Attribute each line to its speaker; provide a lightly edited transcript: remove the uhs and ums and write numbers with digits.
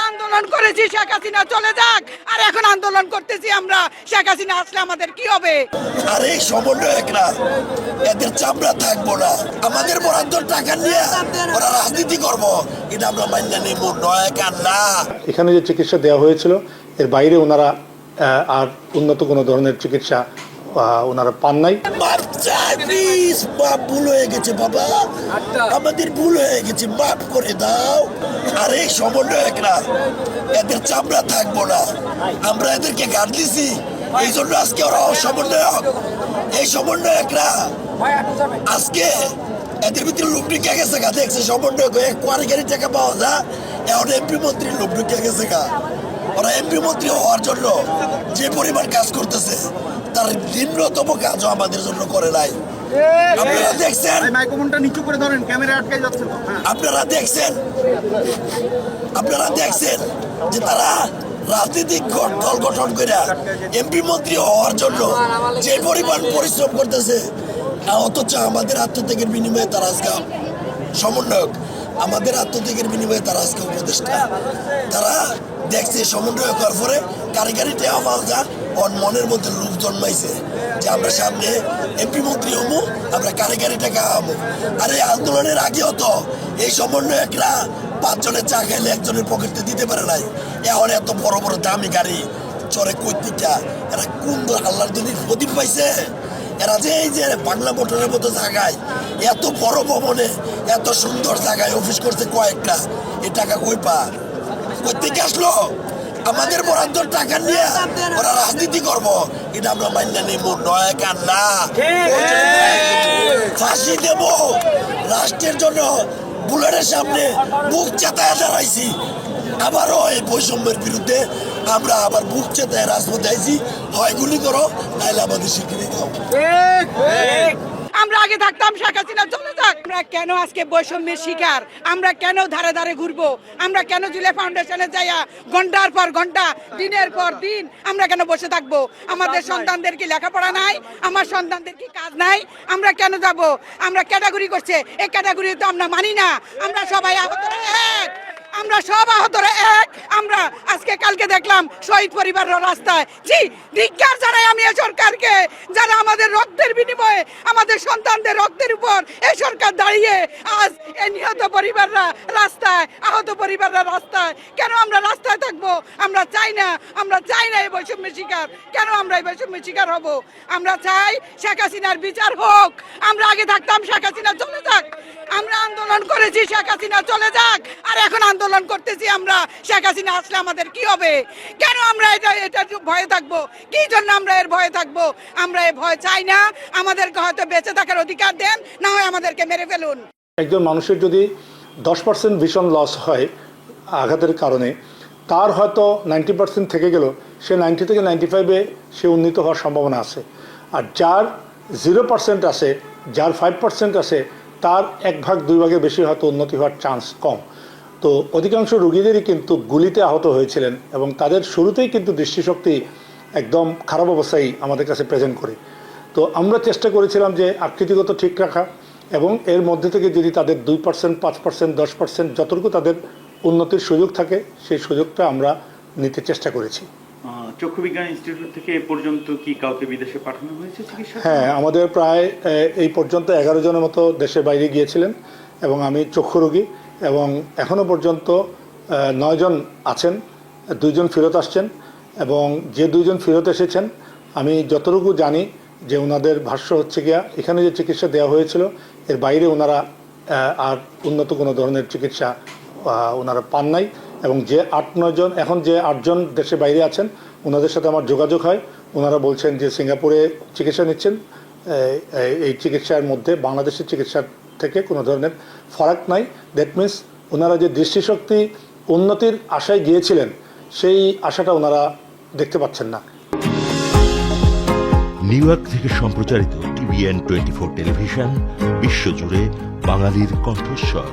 Speaker 1: আন্দোলন করেছি শেখ হাসিনা চলে যাক, আর এখন আন্দোলন করতেছি আমরা শেখ হাসিনা আসলে আমাদের কি হবে।
Speaker 2: আরে সমন্বয়করা এদের চামড়া থাকবো না, আমাদের বরাদ্দ টাকা নিয়ে ওরা রাজনীতি করবো, এটা আমরা মান্য নেব নয় না।
Speaker 3: এখানে যে চিকিৎসা দেওয়া হয়েছিল এর বাইরে ওনারা আর উন্নত কোনো ধরনের চিকিৎসা ওনারা পান নাই।
Speaker 2: ভুল হয়ে গেছে বাবা, আমাদের ভুল হয়ে গেছে, মাফ করে দাও। আরে সমন্বয়করা এদের চামড়া থাকবো না, আমরা এদেরকে গাড় দিছি, এই জন্য আজকে ওরা সমন্বয়ক। এই সমন্বয়করা আজকে এদের ভিতরে লোক ঢুকে গেছে গা, দেখছে সমন্বয়ক হয়ে কোয়ারিগারি টাকা পাওয়া যায়, এখন এমপি মন্ত্রীর লোক ঢুকে গেছে গা। ওরা এমপি মন্ত্রী হওয়ার জন্য যে পরিমাণ কাজ করতেছে তার নিম্নতম কাজও আমাদের জন্য করে নাই। আপনারা দেখছেন,
Speaker 4: নিচু করে ধরেন, ক্যামেরা আটকে যাচ্ছে।
Speaker 2: আপনারা দেখছেন যে তারা রাজনৈতিক দল গঠন করে এমপি মন্ত্রী হওয়ার জন্য যে পরিমাণ পরিশ্রম করতেছে, অথচ আমাদের আত্মত্যাগের বিনিময়ে তারা আজকে সমন্বয়ক, আমাদের আত্মত্যাগের বিনিময়ে তারা আজকে উপদেষ্টা। তারা দেখছে সমন্বয় করার পরে কারিগরি টেয়া পাওয়া যায়, ওর মনের মধ্যে লোভ জন্মাইছে যে আমরা সামনে এমপি মন্ত্রী হবো, আমরা কারিগরি টাকা হবো। আর এই আন্দোলনের আগেও তো এই সমন্বয়করা 5 জনের চা খাইলে 1 জনের পকেটে দিতে পারে নাই, এখন এত বড় বড় দামি গাড়ি চরে কৈতিকা, এরা কোন আল্লাহর দুনির প্রদীপ পাইছে। এরা যে এই যে বাংলা মোটরের মতো জায়গায় এত বড় ভবনে এত সুন্দর জায়গায় অফিস করছে কয়েকটা, এই টাকা কই পা কোথেকে আসলো? আমাদের বরাদ্দ টাকা নিয়ে ওরা রাজনীতি করবো, এটা আমরা মান্য নেব নয় না। ফাঁসি দেব রাষ্ট্রের জন্য, বুলেটের সামনে বুক চেতায় দাঁড়াইছি, আবারও এই বৈষম্যের বিরুদ্ধে আমরা আবার বুক চেতায় রাজপথে আইছি, হয় গুলি করো নাহলে আমাদের স্বীকৃতি দাও।
Speaker 1: আমরা আগে থাকতাম শেখ হাসিনা চলে যাক, আমরা কেন আজকে বৈষম্যের শিকার? আমরা কেন ধারে ধারে ঘুরবো? আমরা কেন জুলে ফাউন্ডেশনে যাইয়া ঘন্টার পর ঘন্টা দিনের পর দিন আমরা কেন বসে থাকবো? আমাদের সন্তানদের কি লেখাপড়া নাই? আমার সন্তানদের কি কাজ নাই? আমরা কেন যাব? আমরা ক্যাটাগরি করছে, এই ক্যাটাগরি তো আমরা মানি না। আমরা সবাই আহতরা এক, আমরা সব আহতরা এক। আমরা আজকে কালকে দেখলাম শহীদ পরিবারের রাস্তায়, জি ধিক্কার জানাই আমি এই সরকারকে, যারা আমাদের রক্তের বিনিময়ে আমাদের সন্তানদের রক্তের উপর এই সরকার দাঁড়িয়ে আজ এই নিহত পরিবাররা রাস্তায়, আহত পরিবাররা রাস্তায়। কেন আমরা রাস্তায় থাকবো? আমরা চাই না, আমরা চাই না এই বৈষম্যের শিকার। কেন আমরা এই বৈষম্যের শিকার হব? আমরা চাই শেখ হাসিনার বিচার হোক। আমরা আগে থাকতাম শেখ হাসিনা চলে যাক, আমরা আন্দোলন করেছি শেখ হাসিনা চলে যাক, আর এখন আন্দোলন করতেছি আমরা শেখ হাসিনা আসলে আমাদের কি হবে। কেন আমরা এটা ভয়ে থাকবো? কি জন্য আমরা এর ভয়ে থাকবো? আমরা এর ভয় চাই না। আমাদেরকে হয়তো বেঁচে থাকার অধিকার দেন, না হয় আমাদেরকে মেরে ফেলুন।
Speaker 3: একজন মানুষের যদি 10% ভিশন লস হয় আঘাতের কারণে, তার হয়তো 90% থেকে গেল, সে 90 থেকে 95-এ সে উন্নীত হওয়ার সম্ভাবনা আছে। আর যার 0% আছে, যার 5% আছে, তার 1 ভাগ 2 ভাগের বেশি হয়তো উন্নতি হওয়ার চান্স কম। তো অধিকাংশ রোগীদেরই কিন্তু গুলিতে আহত হয়েছিলেন এবং তাদের শুরুতেই কিন্তু দৃষ্টিশক্তি একদম খারাপ অবস্থায় আমাদের কাছে প্রেজেন্ট করে। তো আমরা চেষ্টা করেছিলাম যে আকৃতিগত ঠিক রাখা এবং এর মধ্যে থেকে যদি তাদের 2%, 5%, 10% যতটুকু তাদের উন্নতির সুযোগ থাকে সেই সুযোগটা আমরা নিতে চেষ্টা করেছি।
Speaker 5: চক্ষু বিজ্ঞান ইনস্টিটিউট থেকে এ পর্যন্ত কি কাউকে বিদেশে পাঠানো হয়েছে চিকিৎসা?
Speaker 3: হ্যাঁ, আমাদের প্রায় এই পর্যন্ত 11 জনের মতো দেশের বাইরে গিয়েছিলেন এবং আমি চক্ষু রোগী, এবং এখনও পর্যন্ত 9 জন আছেন, 2 জন ফেরত আসছেন, এবং যে 2 জন ফেরত এসেছেন আমি যতটুকু জানি যে ওনাদের ভাষ্য হচ্ছে গিয়া এখানে যে চিকিৎসা দেওয়া হয়েছিল এর বাইরে ওনারা আর উন্নত কোনো ধরনের চিকিৎসা ওনারা পান নাই। এবং যে 8-9 জন, এখন যে 8 জন দেশের বাইরে আছেন ওনাদের সাথে আমার যোগাযোগ হয়, ওনারা বলছেন যে সিঙ্গাপুরে চিকিৎসা নিচ্ছেন, এই চিকিৎসার মধ্যে বাংলাদেশের চিকিৎসার থেকে কোনো ধরনের ফারাক নাই। দ্যাট মিনস ওনারা যে দৃষ্টিশক্তি উন্নতির আশায় গিয়েছিলেন সেই আশাটা ওনারা দেখতে পাচ্ছেন না।
Speaker 6: নিউ ইয়র্ক থেকে সম্প্রচারিত TVN 24 টেলিভিশন, বিশ্বজুড়ে বাঙালির কণ্ঠস্বর।